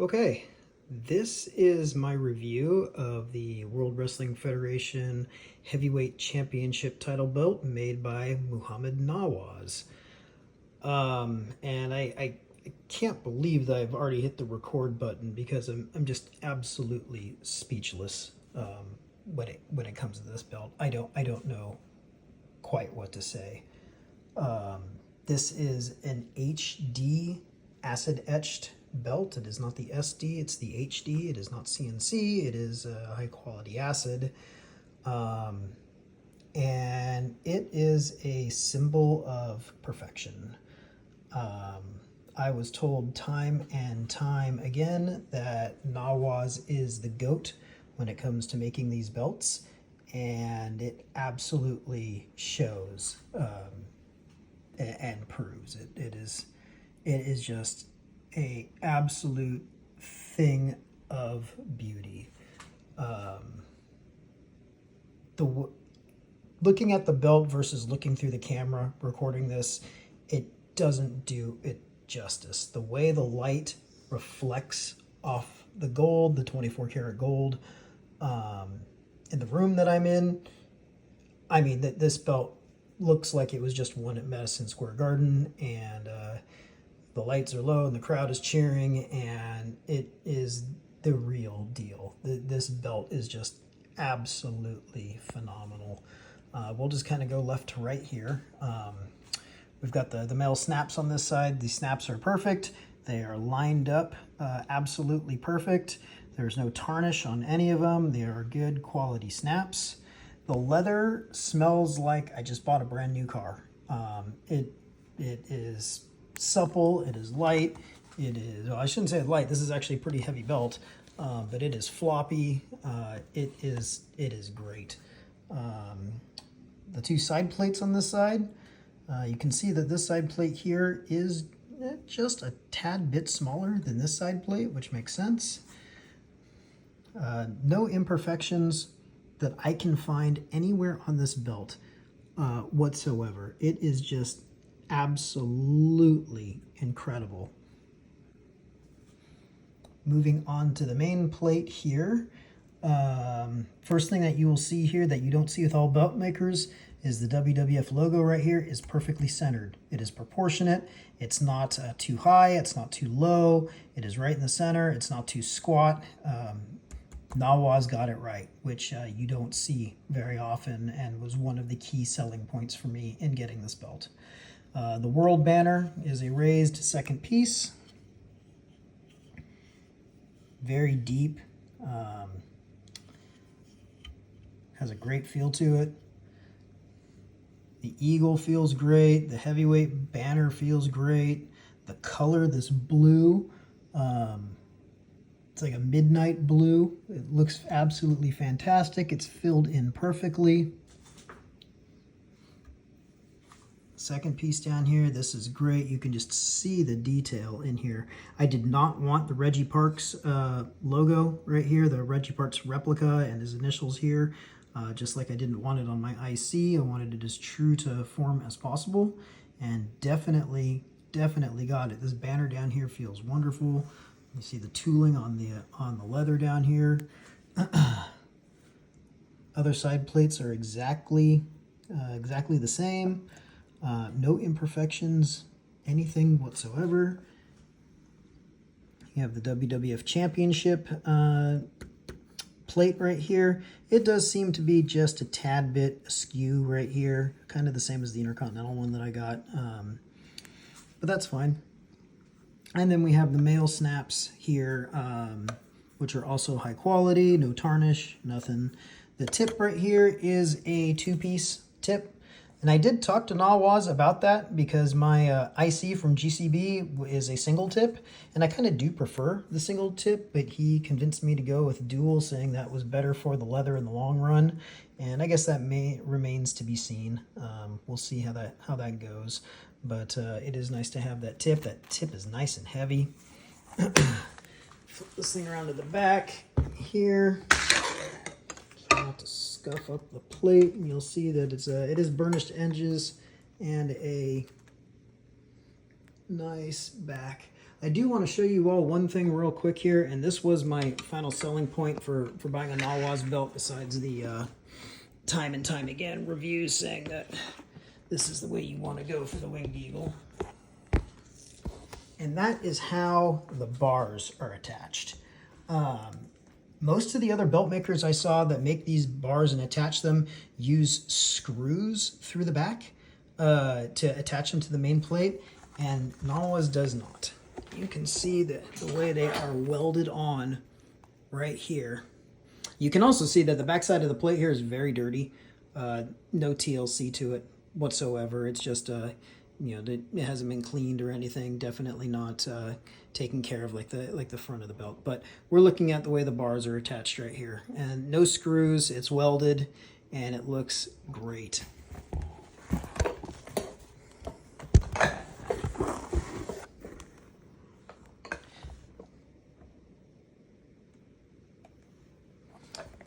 Okay, this is my review of the World Wrestling Federation Heavyweight Championship title belt made by Muhammad Nawaz. And I can't believe that I've already hit the record button because I'm just absolutely speechless when it comes to this belt. I don't know quite what to say. This is an HD acid etched belt. It is not the SD, it's the HD. It is not CNC. It is high quality acid. And it is a symbol of perfection. I was told time and time again that Nawaz is the GOAT when it comes to making these belts, and it absolutely shows and proves it. It is just a absolute thing of beauty. Looking at the belt versus looking through the camera recording this, it doesn't do it justice. The way the light reflects off the gold, the 24 karat gold, in the room that I'm in, I mean, that this belt looks like it was just won at Madison Square Garden, and the lights are low and the crowd is cheering, and it is the real deal. This belt is just absolutely phenomenal. We'll just kind of go left to right here. We've got the male snaps on this side. The snaps are perfect. They are lined up absolutely perfect. There's no tarnish on any of them. They are good quality snaps. The leather smells like I just bought a brand new car. It is supple, it is light, it is, well, I shouldn't say light, this is actually a pretty heavy belt, but it is floppy. It is great. The two side plates on this side, you can see that this side plate here is just a tad bit smaller than this side plate, which makes sense. No imperfections that I can find anywhere on this belt whatsoever. It is just absolutely incredible. Moving on to the main plate here. First thing that you will see here that you don't see with all belt makers is the WWF logo right here is perfectly centered. It is proportionate. It's not too high. It's not too low. It is right in the center. It's not too squat. Nawaz got it right, which you don't see very often, and was one of the key selling points for me in getting this belt. The world banner is a raised second piece. Very deep. Has a great feel to it. The eagle feels great. The heavyweight banner feels great. The color, this blue, it's like a midnight blue. It looks absolutely fantastic. It's filled in perfectly. Second piece down here, this is great. You can just see the detail in here. I did not want the Reggie Parks logo right here, the Reggie Parks replica and his initials here, just like I didn't want it on my IC. I wanted it as true to form as possible, and definitely got it. This banner down here feels wonderful. You see the tooling on the leather down here. Other side plates are exactly the same. No imperfections, anything whatsoever. You have the WWF Championship plate right here. It does seem to be just a tad bit askew right here, kind of the same as the Intercontinental one that I got, but that's fine. And then we have the male snaps here, which are also high quality, no tarnish, nothing. The tip right here is a two-piece tip. And I did talk to Nawaz about that because my IC from GCB is a single tip, and I kind of do prefer the single tip, but he convinced me to go with dual, saying that was better for the leather in the long run, and I guess that remains to be seen. We'll see how that goes, but it is nice to have that tip. That tip is nice and heavy. Flip this thing around to the back here. To scuff up the plate, and you'll see that it is burnished edges and a nice back. I do want to show you all one thing real quick here, and this was my final selling point for buying a Nawaz belt, besides the time and time again reviews saying that this is the way you want to go for the Winged Eagle. And that is how the bars are attached. Most of the other belt makers I saw that make these bars and attach them use screws through the back to attach them to the main plate, and Nawaz does not. You can see the way they are welded on right here. You can also see that the backside of the plate here is very dirty. No TLC to it whatsoever. It's just it hasn't been cleaned or anything. Definitely not taken care of like the front of the belt. But we're looking at the way the bars are attached right here, and no screws. It's welded, and it looks great.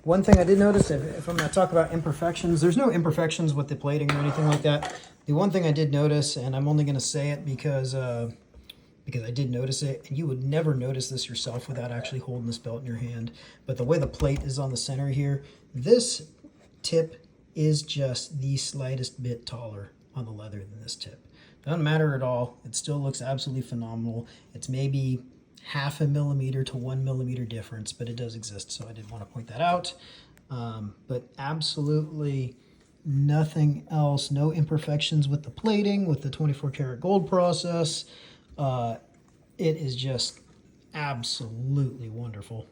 One thing I did notice, if I'm going to talk about imperfections, there's no imperfections with the plating or anything like that. The one thing I did notice, and I'm only going to say it because I did notice it, and you would never notice this yourself without actually holding this belt in your hand, but the way the plate is on the center here, this tip is just the slightest bit taller on the leather than this tip. Doesn't matter at all. It still looks absolutely phenomenal. It's maybe 0.5 millimeter to 1 millimeter difference, but it does exist, so I did want to point that out. But absolutely nothing else, no imperfections with the plating, with the 24 karat gold process. It is just absolutely wonderful.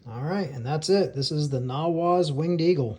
All right, and that's it. This is the Nawaz Winged Eagle.